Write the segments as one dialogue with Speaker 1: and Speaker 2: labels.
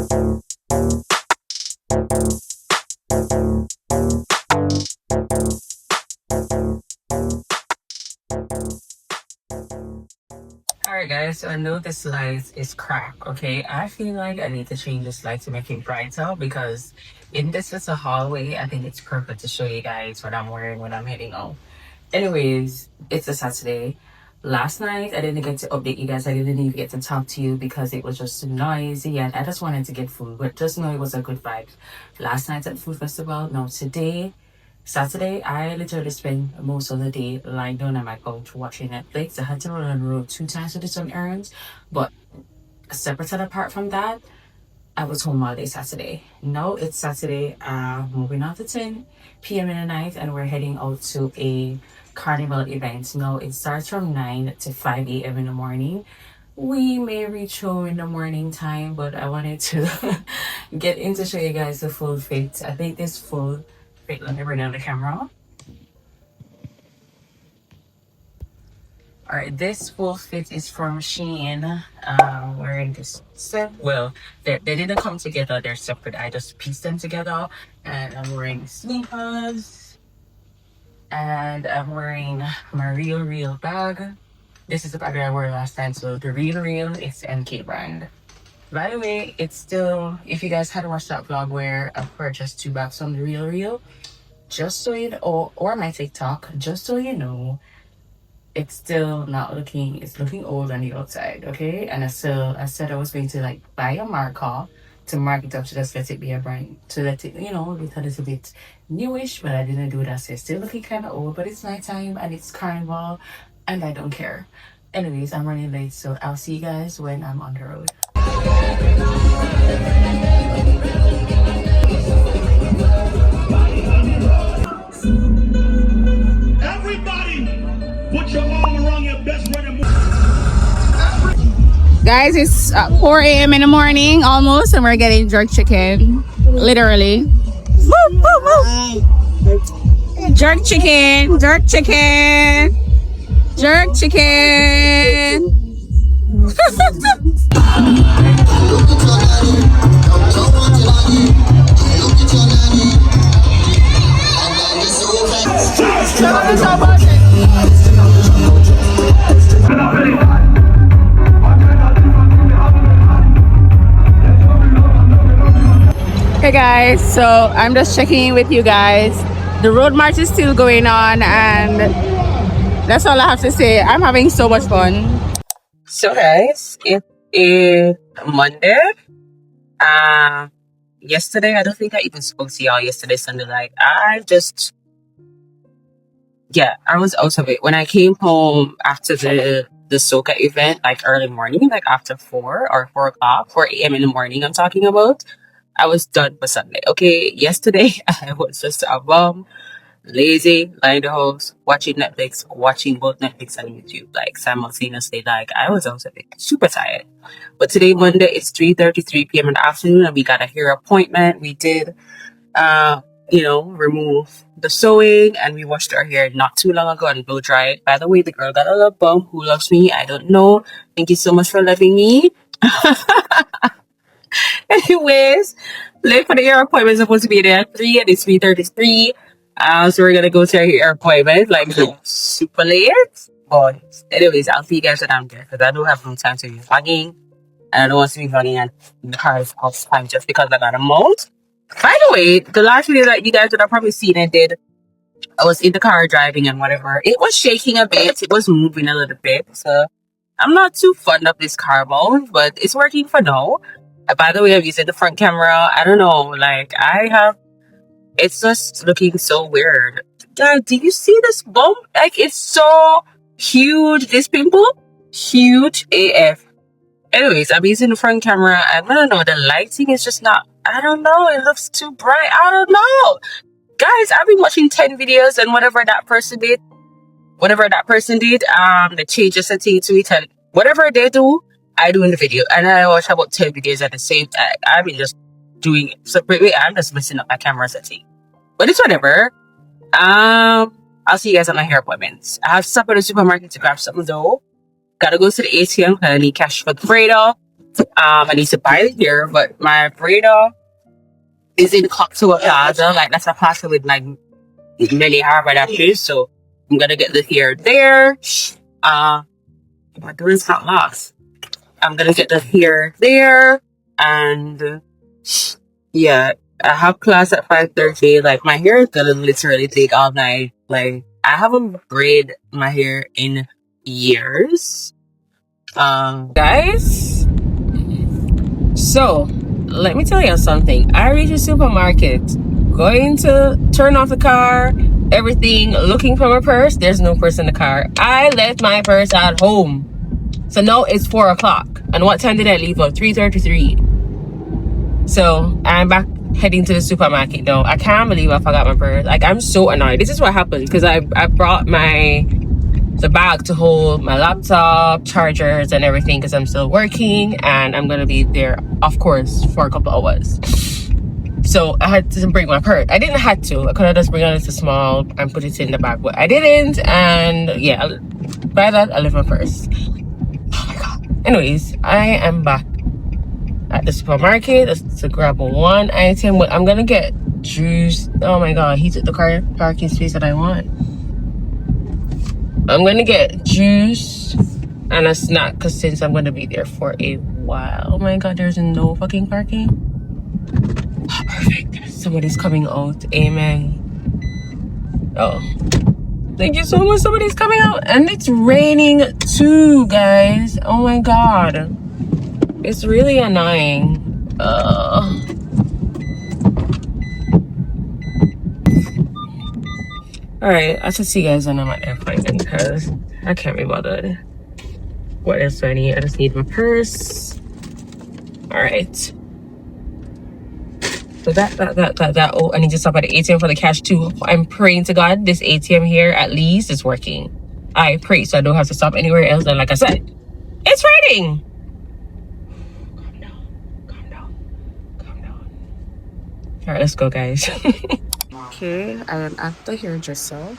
Speaker 1: Alright guys, so I know this light is cracked, okay? I feel like I need to change this light to make it brighter because in this little hallway, I think it's perfect to show you guys what I'm wearing when I'm heading out. Anyways, it's a Saturday. Last night, I didn't get to update you guys. I didn't even get to talk to you because it was just noisy and I just wanted to get food, but just know it was a good vibe. Last night at the food festival, now today, Saturday, I literally spent most of the day lying down on my couch watching Netflix. I had to run on the road 2 times to do some errands, but separate and apart from that, I was home all day Saturday. Now it's Saturday, moving on to 10 p.m. in the night, and we're heading out to a carnival event. Now it starts from 9 to 5 a.m. in the morning. We may reach home in the morning time, but I wanted to get in to show you guys the full fit. I think this full fit, let me bring down the camera. All right, this full fit is from Shein. Wearing this set. Well, they didn't come together, they're separate. I just pieced them together, and I'm wearing sneakers, and I'm wearing my real bag. This is the bag that I wore last time, so the real is NK brand. By the way, it's still, if you guys had watched that vlog where I purchased 2 bags from the real, just so you know, or my TikTok, just so you know, it's still not looking, it's looking old on the outside, okay? And I said I was going to like buy a marker to mark it up to just let it be a brand, to let it, you know, look a little bit newish, but I didn't do that. So it's still looking kind of old, but it's nighttime and it's carnival and I don't care. Anyways, I'm running late, so I'll see you guys when I'm on the road.
Speaker 2: Everybody, put your arm around your best friend.
Speaker 3: Guys, it's 4 a.m. in the morning almost, and we're getting jerk chicken. Literally. Woo, woo, woo. Jerk chicken, jerk chicken, jerk chicken. Hey guys, so I'm just checking in with you guys. The road march is still going on, and that's all I have to say. I'm having so much fun.
Speaker 1: So guys, it is Monday. Yesterday, I don't think I even spoke to y'all yesterday, Sunday. Like, I was out of it. When I came home after the soca event, like early morning, like after 4 or 4 o'clock, 4 a.m. in the morning, I'm talking about, I was done for Sunday. Okay, yesterday, I was just a bum, lazy, lying in the house, watching Netflix, watching both Netflix and YouTube, like simultaneously. Like, I was out of it, super tired. But today, Monday, it's 3:33 p.m. in the afternoon, and we got a hair appointment. We did, remove the sewing, and we washed our hair not too long ago and blow dry it. By the way, the girl got a little bum. Who loves me? I don't know. Thank you so much for loving me. Anyways, late for the hair appointment. Supposed to be there at 3, and it's 3:33. So we're gonna go to our hair appointment, like super late. But anyways, I'll see you guys when I'm there because I don't have no time to be vlogging, and I don't want to be vlogging at the car's house time just because I got a mouth. By the way, the last video that you guys would have probably seen I was in the car driving and whatever. It was shaking a bit. It was moving a little bit. So I'm not too fond of this car mode, but it's working for now. By the way, I'm using the front camera. I don't know. Like, it's just looking so weird. Guys, do you see this bump? Like, it's so huge. This pimple? Huge AF. Anyways, I'm using the front camera. I don't know. The lighting is just not, I don't know. It looks too bright. I don't know. Guys, I've been watching 10 videos and whatever that person did, they change the setting to it, and whatever they do, I do in the video. And I watch about 10 videos at the same time. I've been just doing it separately. I'm just messing up my camera setting. But it's whatever. I'll see you guys at my hair appointments. I have stopped at the supermarket to grab something though. Gotta go to the ATM because I need cash for the braider. I need to buy the hair, but my braider is in Cocktail Plaza. Like, that's a plaza with like many haberdashers. So I'm gonna get the hair there. My door's not lost. I'm gonna get the hair there, and yeah, I have class at 5:30. Like, my hair is gonna literally take all night. Like, I haven't braided my hair in years. Guys, so let me tell you something. I reached a supermarket, going to turn off the car, everything, looking for my purse. There's no purse in the car. I left my purse at home. So now it's 4 o'clock. And what time did I leave? 3:33. So I'm back heading to the supermarket now. I can't believe I forgot my purse. Like, I'm so annoyed. This is what happened because I brought the bag to hold my laptop, chargers, and everything because I'm still working and I'm gonna be there, of course, for a couple hours. So I had to bring my purse. I didn't have to. I could have just bring it small and put it in the bag, but I didn't. And yeah, by that I left my purse. Oh my god. Anyways, I am back at the supermarket to grab one item. I'm gonna get juice. Oh my god, he took the parking space that I want. I'm gonna get juice and a snack because since I'm gonna be there for a while. Oh my god, there's no fucking parking. Oh, perfect. Somebody's coming out. Amen. Oh, thank you so much. Somebody's coming out, and it's raining too, guys. Oh my god, it's really annoying. Alright, I should see you guys when I'm at the appointment because I can't be bothered. What else do I need? I just need my purse. Alright. So that. Oh, I need to stop at the ATM for the cash too. I'm praying to God this ATM here at least is working. I pray so I don't have to stop anywhere else. And like I said, it's raining. Calm down. Alright, let's go, guys. Okay, I am at the hairdresser.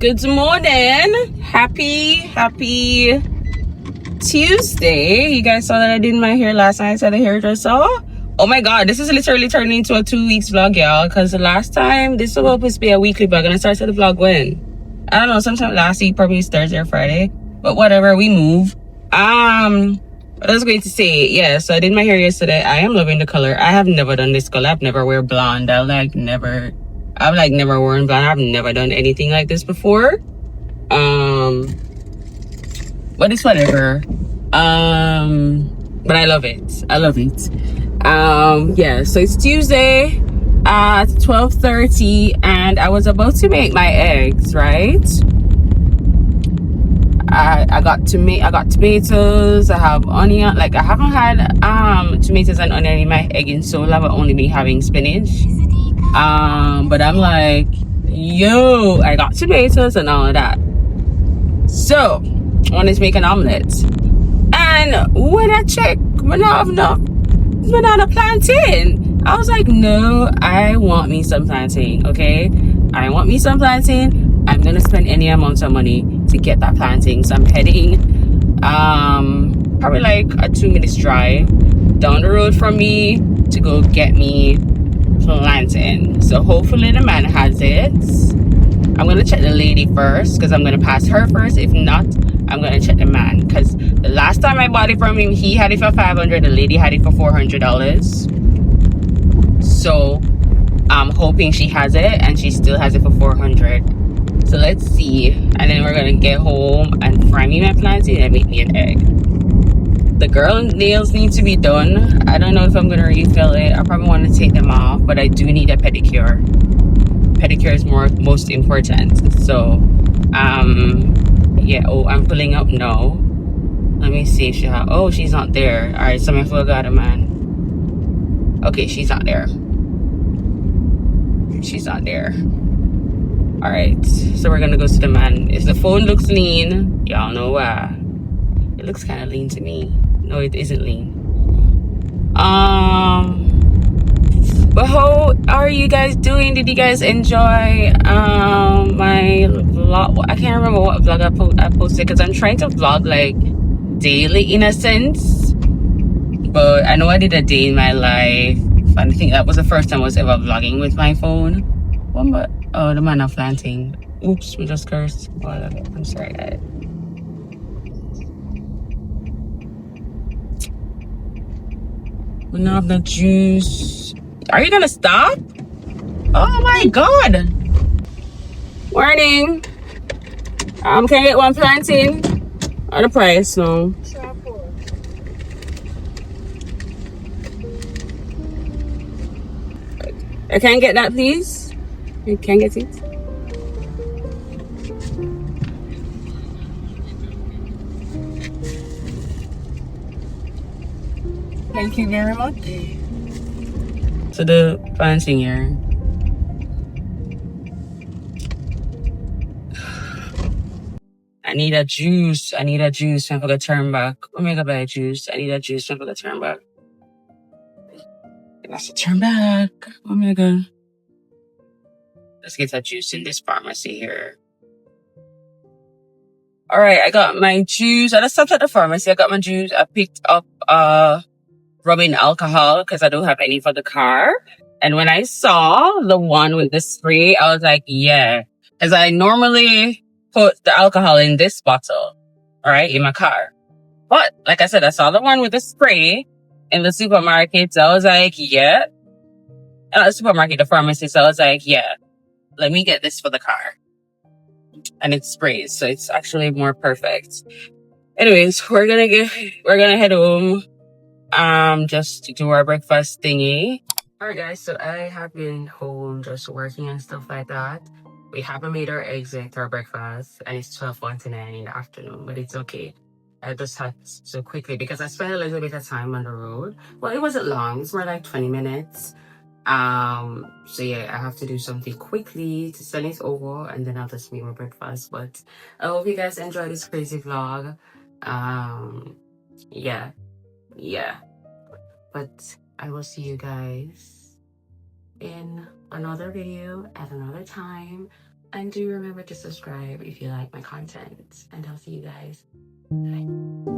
Speaker 1: Good morning. Happy Tuesday. You guys saw that I did my hair last night at the hairdresser. Oh my god, this is literally turning into a 2 weeks vlog, y'all. Because the last time, this was supposed to be a weekly vlog. And I started the vlog when? I don't know, sometime last week, probably Thursday or Friday. But whatever, we move. What I was going to say, yeah, so I did my hair yesterday. I am loving the color. I have never done this color. I've never wear blonde. I've never worn blonde. I've never done anything like this before. But it's whatever. But I love it. Yeah, so it's Tuesday at 12:30 and I was about to make my eggs, right? I got tomatoes, I have onion. Like, I haven't had tomatoes and onion in my egg in so long. I've only been having spinach. But I'm like, yo, I got tomatoes and all of that. So I wanted to make an omelet. And when I check, we're not a plantain. I was like, no, I want me some plantain, okay? I want me some plantain. I'm gonna spend any amount of money to get that plantain. So I'm heading probably like a 2 minutes drive down the road from me to go get me plantain. So hopefully the man has it. I'm gonna check the lady first because I'm gonna pass her first. If not, I'm gonna check the man because the last time I bought it from him, he had it for $500. The lady had it for $400. So I'm hoping she has it and she still has it for $400. So let's see, and then we're gonna get home and fry me my plantain and make me an egg.
Speaker 3: The girl nails need to be done. I don't know if I'm gonna refill it. I probably want to take them off, but I do need a pedicure. Pedicure is most important. So, yeah. Oh, I'm pulling up now. Let me see if she's not there. All right, so I forgot a man. Okay, she's not there. She's not there. All right, so we're gonna go to the man. If the phone looks lean, y'all know why. It looks kind of lean to me. No, it isn't lean. But how are you guys doing? Did you guys enjoy my vlog? I can't remember what vlog I posted because I'm trying to vlog like daily in a sense. But I know I did a day in my life. I think that was the first time I was ever vlogging with my phone. Oh, the man of planting. Oops, we just cursed. Oh, I'm sorry, guys. We don't have the juice. Are you gonna stop? Oh my god. Morning. Can I get one plantain? Or the price? No. I can get that, please. You can get it. Thank you very much. So the planting here. I need a juice. I'm gonna turn back. I'm gonna buy a juice. I need a juice. I'm gonna turn back. Let's turn back. Oh my god. Let's get that juice in this pharmacy here. All right, I got my juice. I just stopped at the pharmacy. I got my juice. I picked up rubbing alcohol because I don't have any for the car. And when I saw the one with the spray, I was like, yeah. Because I normally put the alcohol in this bottle, all right, in my car. But like I said, I saw the one with the spray in the supermarket. So I was like, yeah. Not the supermarket, the pharmacy. So I was like, yeah, let me get this for the car. And it sprays, so it's actually more perfect. Anyways, we're gonna head home. Just to do our breakfast thingy. Alright guys, so I have been home just working and stuff like that. We haven't made our exit our breakfast and it's 12:29 in the afternoon, but it's okay. I just had to quickly because I spent a little bit of time on the road. Well, it wasn't long, it's more like 20 minutes. So yeah, I have to do something quickly to send it over and then I'll just make my breakfast. But I hope you guys enjoy this crazy vlog. Yeah. But I will see you guys in another video at another time. And do remember to subscribe if you like my content. And I'll see you guys. Bye.